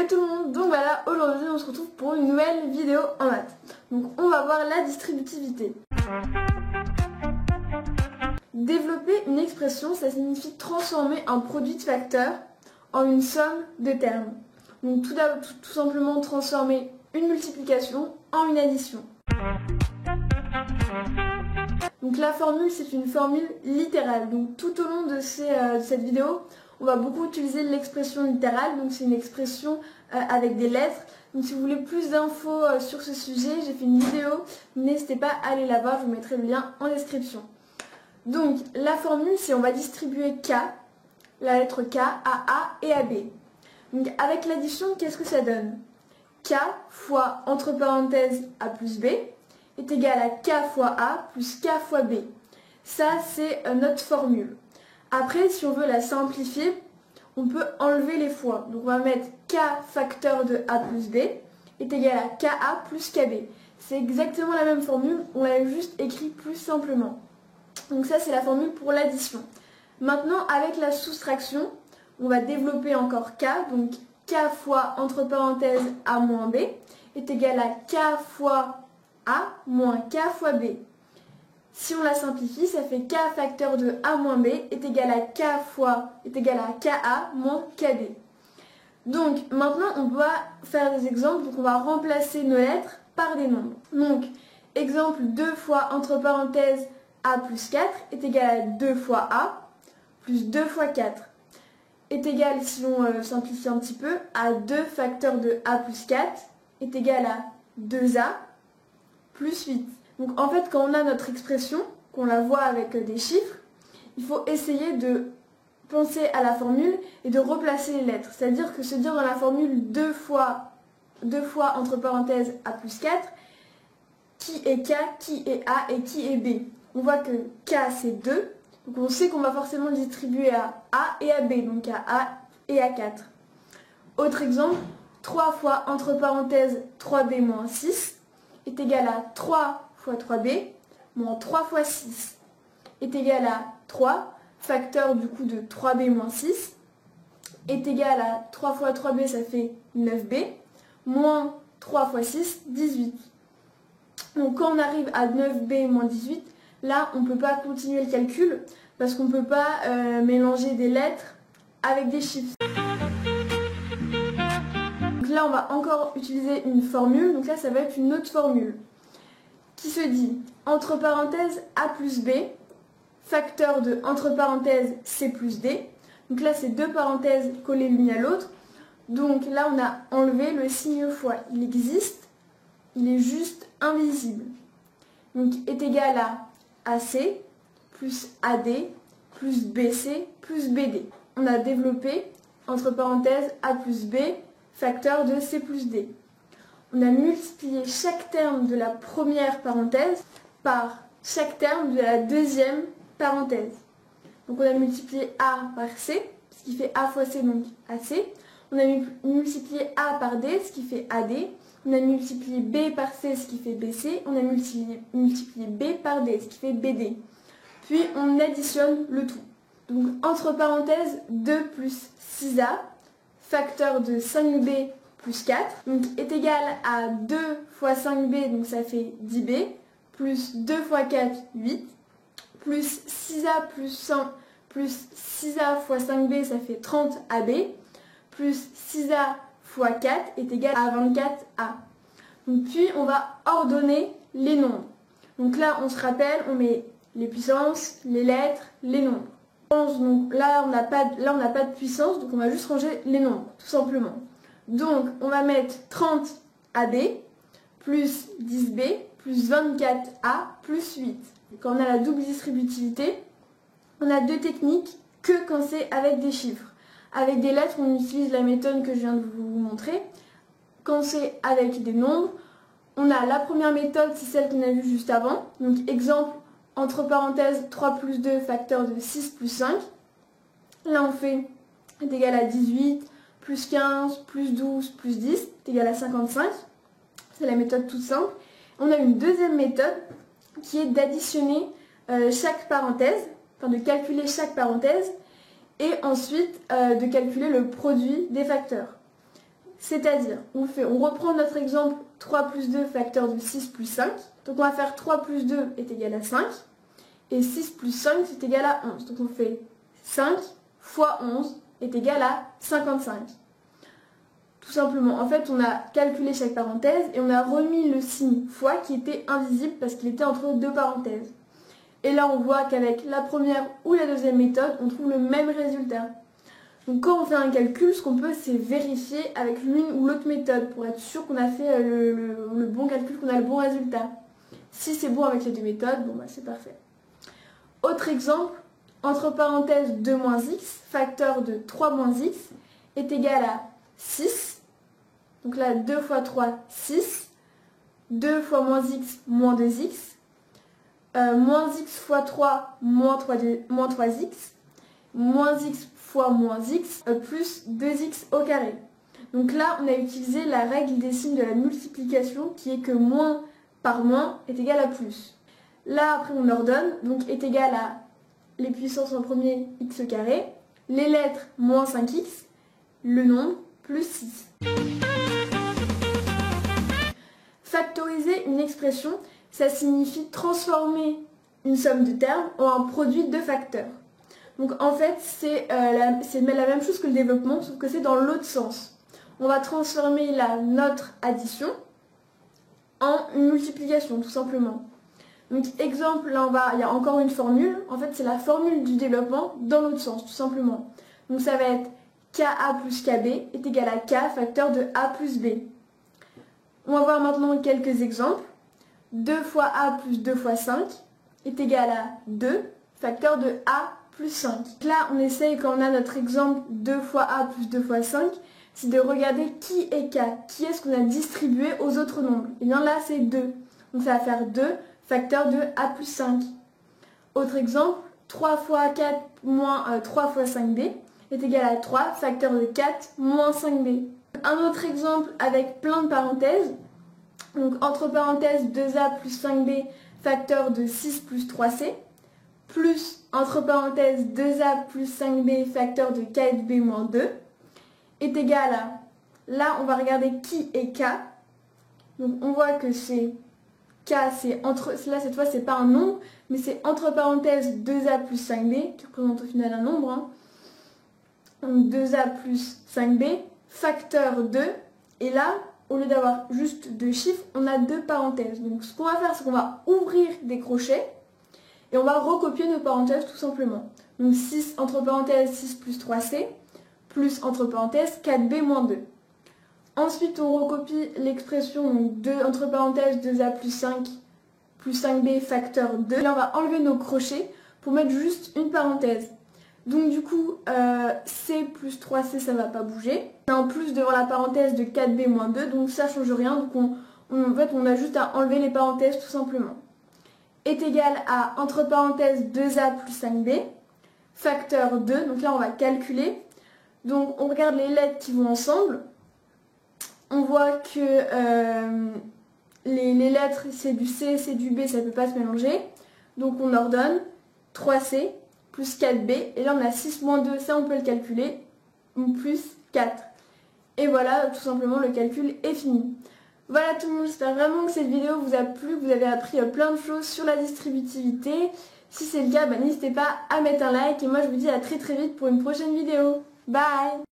Hello tout le monde, donc voilà, aujourd'hui on se retrouve pour une nouvelle vidéo en maths. Donc on va voir la distributivité. Développer une expression, ça signifie transformer un produit de facteurs en une somme de termes. Donc tout simplement transformer une multiplication en une addition. Donc la formule, c'est une formule littérale. Donc tout au long de cette vidéo, on va beaucoup utiliser l'expression littérale. Donc c'est une expression avec des lettres. Donc si vous voulez plus d'infos sur ce sujet, j'ai fait une vidéo. N'hésitez pas à aller la voir, je vous mettrai le lien en description. Donc la formule, c'est on va distribuer K, la lettre K, à A et à B. Donc avec l'addition, qu'est-ce que ça donne? K fois, entre parenthèses, A plus B est égal à K fois A plus K fois B. Ça, c'est notre formule. Après, si on veut la simplifier, on peut enlever les fois. Donc on va mettre K facteur de A plus B est égal à KA plus KB. C'est exactement la même formule, on l'a juste écrit plus simplement. Donc ça, c'est la formule pour l'addition. Maintenant, avec la soustraction, on va développer encore K. Donc K fois, entre parenthèses, A moins B est égal à K fois A moins K fois B. Si on la simplifie, ça fait K facteur de A moins B est égal à KA moins KB. Donc maintenant on va faire des exemples, donc on va remplacer nos lettres par des nombres. Donc exemple 2 fois entre parenthèses A plus 4 est égal à 2 fois A plus 2 fois 4 est égal, si on simplifie un petit peu, à 2 facteur de A plus 4 est égal à 2A plus 8. Donc en fait, quand on a notre expression, qu'on la voit avec des chiffres, il faut essayer de penser à la formule et de replacer les lettres. C'est-à-dire que se dire dans la formule 2 fois entre parenthèses A plus 4, qui est K, qui est A et qui est B. On voit que K c'est 2, donc on sait qu'on va forcément le distribuer à A et à B, donc à A et à 4. Autre exemple, 3 fois entre parenthèses 3B moins 6 est égal à 3 fois 3b moins 3 fois 6 est égal à 3, facteur du coup de 3b moins 6 est égal à 3 fois 3b, ça fait 9b, moins 3 fois 6, 18. Donc quand on arrive à 9b moins 18, là on ne peut pas continuer le calcul parce qu'on ne peut pas mélanger des lettres avec des chiffres. Donc là on va encore utiliser une formule, donc là ça va être une autre formule qui se dit entre parenthèses A plus B, facteur de entre parenthèses C plus D. Donc là, c'est deux parenthèses collées l'une à l'autre. Donc là, on a enlevé le signe fois. Il existe, il est juste invisible. Donc est égal à AC plus AD plus BC plus BD. On a développé entre parenthèses A plus B, facteur de C plus D. On a multiplié chaque terme de la première parenthèse par chaque terme de la deuxième parenthèse. Donc on a multiplié A par C, ce qui fait A fois C, donc AC. On a multiplié A par D, ce qui fait AD. On a multiplié B par C, ce qui fait BC. On a multiplié B par D, ce qui fait BD. Puis on additionne le tout. Donc entre parenthèses, 2 plus 6A, facteur de 5B plus 4, donc est égal à 2 fois 5b, donc ça fait 10b, plus 2 fois 4, 8, plus 6a plus 6a fois 5b, ça fait 30ab, plus 6a fois 4 est égal à 24a. Donc puis on va ordonner les nombres. Donc là on se rappelle, on met les puissances, les lettres, les nombres. Donc là on n'a pas de puissance, donc on va juste ranger les nombres, tout simplement. Donc, on va mettre 30AB plus 10B plus 24A plus 8. Quand on a la double distributivité, on a deux techniques que quand c'est avec des chiffres. Avec des lettres, on utilise la méthode que je viens de vous montrer. Quand c'est avec des nombres, on a la première méthode, c'est celle qu'on a vue juste avant. Donc, exemple, entre parenthèses, 3 plus 2, facteur de 6 plus 5. Là, on fait est égal à 18, plus 15, plus 12, plus 10, est égal à 55. C'est la méthode toute simple. On a une deuxième méthode qui est d'additionner chaque parenthèse, enfin de calculer chaque parenthèse, et ensuite de calculer le produit des facteurs. c'est-à-dire on reprend notre exemple 3 plus 2 facteur de 6 plus 5. Donc on va faire 3 plus 2 est égal à 5 et 6 plus 5 c'est égal à 11. Donc on fait 5 fois 11 est égal à 55. Tout simplement, en fait on a calculé chaque parenthèse et on a remis le signe fois qui était invisible parce qu'il était entre deux parenthèses. Et là on voit qu'avec la première ou la deuxième méthode, on trouve le même résultat. Donc quand on fait un calcul, ce qu'on peut c'est vérifier avec l'une ou l'autre méthode pour être sûr qu'on a fait le bon calcul, qu'on a le bon résultat. Si c'est bon avec les deux méthodes, bon bah c'est parfait. Autre exemple, entre parenthèses 2 moins x, facteur de 3 moins x est égal à 6. Donc là 2 fois 3, 6. 2 fois moins x, moins 2x. Moins x fois 3, moins 3x. Moins x fois moins x plus 2x au carré. Donc là, on a utilisé la règle des signes de la multiplication qui est que moins par moins est égal à plus. Là, après, on ordonne, donc est égal à les puissances en premier x au carré, les lettres moins 5x, le nombre plus 6. Factoriser une expression, ça signifie transformer une somme de termes en un produit de facteurs. Donc en fait, c'est la même chose que le développement, sauf que c'est dans l'autre sens. On va transformer notre addition en une multiplication, tout simplement. Donc exemple, là il y a encore une formule. En fait, c'est la formule du développement dans l'autre sens, tout simplement. Donc ça va être KA plus KB est égal à K facteur de A plus B. On va voir maintenant quelques exemples. 2 fois A plus 2 fois 5 est égal à 2 facteur de A plus 5. Là, on essaye, quand on a notre exemple 2 fois A plus 2 fois 5, c'est de regarder qui est K. Qui est-ce qu'on a distribué aux autres nombres. Et bien là, c'est 2. Donc ça va faire 2 facteur de A plus 5. Autre exemple, 3 fois 4 moins 3 fois 5B est égal à 3 facteur de 4 moins 5B. Un autre exemple avec plein de parenthèses. Donc entre parenthèses 2A plus 5B facteur de 6 plus 3C plus entre parenthèses 2A plus 5B facteur de 4B moins 2 est égal à, là on va regarder qui est K. Donc on voit que c'est K, c'est entre, là cette fois c'est pas un nombre, mais c'est entre parenthèses 2A plus 5B, qui représente au final un nombre. Hein. Donc 2A plus 5B, facteur 2, et là, au lieu d'avoir juste deux chiffres, on a deux parenthèses. Donc ce qu'on va faire, c'est qu'on va ouvrir des crochets, et on va recopier nos parenthèses tout simplement. Donc 6 entre parenthèses 6 plus 3C, plus entre parenthèses 4B moins 2. Ensuite, on recopie l'expression 2 entre parenthèses 2A plus 5 plus 5B facteur 2. Là, on va enlever nos crochets pour mettre juste une parenthèse. Donc du coup, C plus 3C, ça ne va pas bouger. En plus, devant la parenthèse de 4B moins 2, donc ça ne change rien. Donc en fait, on a juste à enlever les parenthèses tout simplement. Est égal à, entre parenthèses, 2A plus 5B, facteur 2. Donc là, on va calculer. Donc on regarde les lettres qui vont ensemble. On voit que les lettres, c'est du C, c'est du B, ça ne peut pas se mélanger. Donc on ordonne 3C plus 4B. Et là, on a 6 moins 2, ça on peut le calculer, plus 4. Et voilà, tout simplement, le calcul est fini. Voilà tout le monde, j'espère vraiment que cette vidéo vous a plu, que vous avez appris plein de choses sur la distributivité. Si c'est le cas, n'hésitez pas à mettre un like et moi je vous dis à très vite pour une prochaine vidéo. Bye!